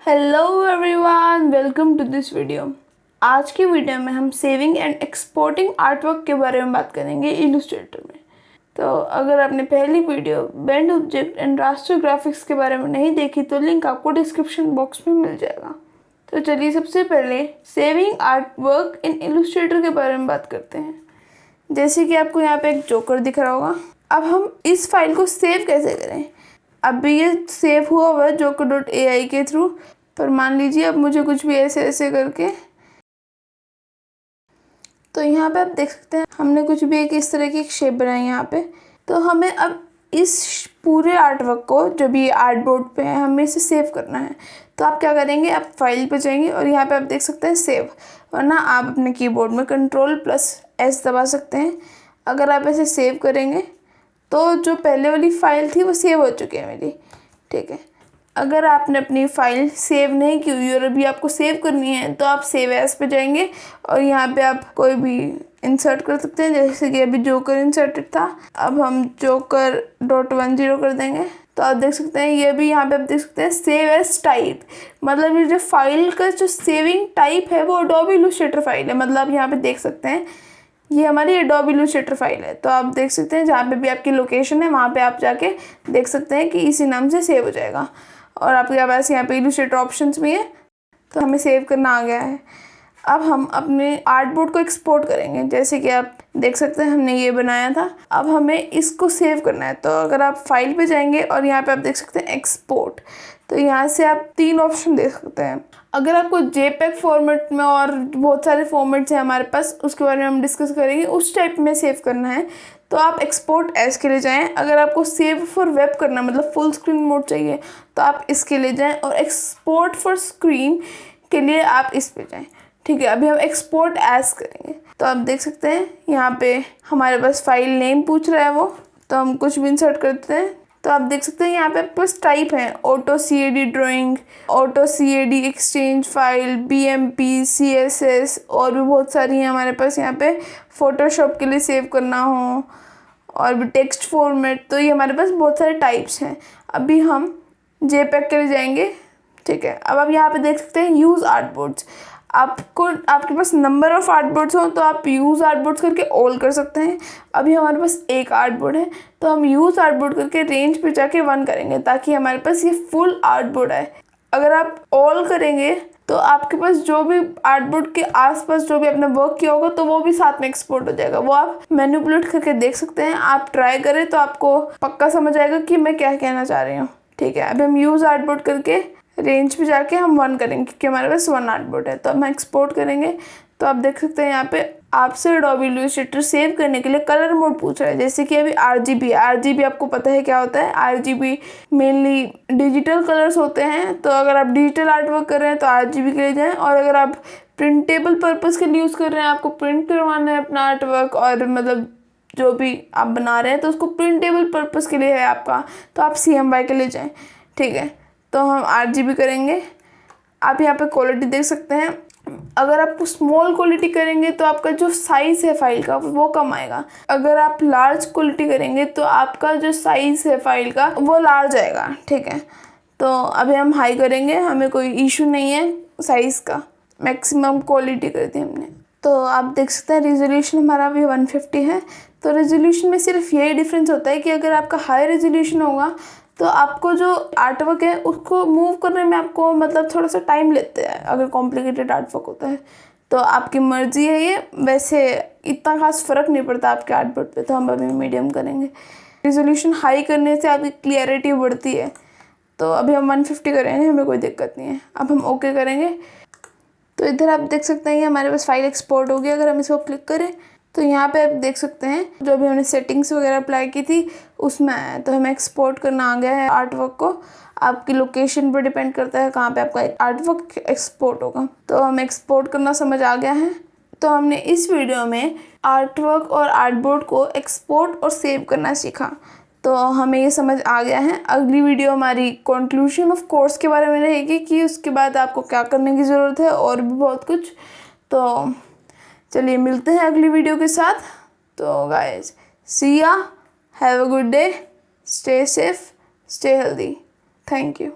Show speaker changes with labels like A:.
A: Hello everyone, welcome to this video. आज की video में हम सेविंग एंड एक्सपोर्टिंग आर्टवर्क के बारे में बात करेंगे इलस्ट्रेटर में। तो अगर आपने पहली video bend object and raster graphics के बारे में नहीं देखी तो लिंक आपको डिस्क्रिप्शन बॉक्स में मिल जाएगा। तो चलिए सबसे पहले सेविंग आर्टवर्क इन इलस्ट्रेटर के बारे में बात करते हैं। जैसे कि आपको यहाँ पे एक जोकर दिख रहा होगा। अब हम इस फाइल को सेव कैसे करें। अभी ये सेव हुआ है joker.ai के थ्रू, पर मान लीजिए अब मुझे कुछ भी ऐसे करके, तो यहाँ पे आप देख सकते हैं हमने कुछ भी एक इस तरह की एक शेप बनाई यहाँ पे। तो हमें अब इस पूरे आर्टवर्क को जो भी आर्ट बोर्ड पे है हमें इसे सेव करना है। तो आप क्या करेंगे, आप फाइल पे जाएंगे और यहाँ पे आप देख सकते हैं सेव, वरना आप अपने कीबोर्ड में Ctrl+S दबा सकते हैं। अगर आप ऐसे सेव करेंगे तो जो पहले वाली फाइल थी वो सेव हो चुकी है मेरी, ठीक है। अगर आपने अपनी फ़ाइल सेव नहीं की हुई और अभी आपको सेव करनी है तो आप सेव एज पे जाएंगे और यहाँ पे आप कोई भी इंसर्ट कर सकते हैं। जैसे कि अभी जोकर इंसर्टेड था, अब हम joker.10 कर देंगे। तो आप देख सकते हैं ये भी यहाँ पे आप देख सकते हैं सेव एज टाइप, मतलब ये जो फाइल का जो सेविंग टाइप है वो Adobe Illustrator फाइल है। मतलब आप यहाँ पे देख सकते हैं ये हमारी Adobe Illustrator फाइल है। तो आप देख सकते हैं जहाँ पे भी आपकी लोकेशन है वहाँ पे आप जाके देख सकते हैं कि इसी नाम से सेव हो जाएगा। और आपके पास यहाँ पे इलस्ट्रेटर ऑप्शंस भी है, तो हमें सेव करना आ गया है। अब हम अपने आर्ट बोर्ड को एक्सपोर्ट करेंगे। जैसे कि आप देख सकते हैं हमने ये बनाया था, अब हमें इसको सेव करना है। तो अगर आप फाइल पे जाएंगे और यहाँ पे आप देख सकते हैं एक्सपोर्ट, तो यहाँ से आप 3 ऑप्शन देख सकते हैं। अगर आपको JPEG फॉर्मेट में, और बहुत सारे फॉर्मेट्स हैं हमारे पास, उसके बारे में हम डिस्कस करेंगे, उस टाइप में सेव करना है तो आप एक्सपोर्ट एज के लिए जाएं। अगर आपको सेव फॉर वेब करना मतलब फुल स्क्रीन मोड चाहिए तो आप इसके लिए जाएं, और एक्सपोर्ट फॉर स्क्रीन के लिए आप इस पे जाएं, ठीक है। अभी हम एक्सपोर्ट एज करेंगे। तो आप देख सकते हैं यहाँ पे हमारे पास फाइल नेम पूछ रहा है वो, तो हम कुछ भी इंसर्ट करते हैं। तो आप देख सकते हैं यहाँ पे बस टाइप है auto CAD drawing, auto CAD exchange file, BMP, CSS, और भी बहुत सारी हैं हमारे पास यहाँ पे। फोटोशॉप के लिए सेव करना हो और भी टेक्स्ट फॉर्मेट, तो ये हमारे पास बहुत सारे टाइप्स हैं। अभी हम JPEG के लिए जाएंगे, ठीक है। अब आप यहाँ पे देख सकते हैं यूज़ आर्ट बोर्ड्स। आपके पास नंबर ऑफ़ आर्ट बोर्ड्स हो तो आप यूज़ आर्ट बोर्ड्स करके ऑल कर सकते हैं। अभी हमारे पास एक आर्ट बोर्ड है तो हम यूज़ आर्ट बोर्ड करके रेंज पे जाके 1 करेंगे ताकि हमारे पास ये फुल आर्ट बोर्ड आए। अगर आप ऑल करेंगे तो आपके पास जो भी आर्ट बोर्ड के आसपास जो भी आपने वर्क किया होगा तो वो भी साथ में एक्सपोर्ट हो जाएगा। वो आप मैनिपुलेट करके देख सकते हैं। आप ट्राई करें तो आपको पक्का समझ आएगा कि मैं क्या कहना चाह रही हूँ, ठीक है। अभी हम यूज़ आर्ट बोर्ड करके रेंज पे जाके हम 1 करेंगे क्योंकि हमारे पास 1 आर्ट बोर्ड है। तो हम एक्सपोर्ट करेंगे तो आप देख सकते हैं यहाँ पे आपसे Adobe Illustrator सेव करने के लिए कलर मोड पूछ रहा है। जैसे कि अभी RGB आपको पता है क्या होता है। RGB मेनली डिजिटल कलर्स होते हैं। तो अगर आप डिजिटल आर्ट वर्क कर रहे हैं तो RGB के लिए जाएँ, और अगर आप प्रिंटेबल पर्पज़ के लिए यूज़ कर रहे हैं, आपको प्रिंट करवाना है अपना आर्ट वर्क, और मतलब जो भी आप बना रहे हैं तो उसको प्रिंटेबल पर्पज़ के लिए है आपका, तो आप CMY के लिए जाएँ, ठीक है। तो हम RGB करेंगे। आप यहाँ पे क्वालिटी देख सकते हैं। अगर आप स्मॉल क्वालिटी करेंगे तो आपका जो साइज़ है फाइल का वो कम आएगा। अगर आप लार्ज क्वालिटी करेंगे तो आपका जो साइज़ है फाइल का वो लार्ज आएगा, ठीक है। तो अभी हम हाई करेंगे, हमें कोई इशू नहीं है साइज़ का। मैक्सिमम क्वालिटी कर दी हमने। तो आप देख सकते हैं रेजोल्यूशन हमारा अभी 150 है। तो रेजोल्यूशन में सिर्फ यही डिफरेंस होता है कि अगर आपका हाई रेजोल्यूशन होगा तो आपको जो आर्टवर्क है उसको मूव करने में आपको मतलब थोड़ा सा टाइम लेते हैं अगर कॉम्प्लिकेटेड आर्टवर्क होता है। तो आपकी मर्ज़ी है ये, वैसे इतना खास फ़र्क नहीं पड़ता आपके आर्टवर्क पे। तो हम अभी मीडियम करेंगे। रेजोल्यूशन हाई करने से आपकी क्लियरिटी बढ़ती है। तो अभी हम 150 करेंगे, हमें कोई दिक्कत नहीं है। अब हम ओके करेंगे। तो इधर आप देख सकते हैं कि हमारे पास फाइल एक्सपोर्ट हो गई। अगर हम इसको क्लिक करें तो यहाँ पे आप देख सकते हैं जो भी हमने सेटिंग्स वगैरह अप्लाई की थी उसमें आया। तो हमें एक्सपोर्ट करना आ गया है आर्टवर्क को। आपकी लोकेशन पर डिपेंड करता है कहाँ पे आपका आर्टवर्क एक्सपोर्ट होगा। तो हमें एक्सपोर्ट करना समझ आ गया है। तो हमने इस वीडियो में आर्टवर्क और आर्टबोर्ड को एक्सपोर्ट और सेव करना सीखा। तो हमें ये समझ आ गया है। अगली वीडियो हमारी कंक्लूजन ऑफ कोर्स के बारे में रहेगी कि उसके बाद आपको क्या करने की ज़रूरत है, और भी बहुत कुछ। तो चलिए मिलते हैं अगली वीडियो के साथ। तो गाइस, सी या, have a good day, stay safe, stay healthy, thank you.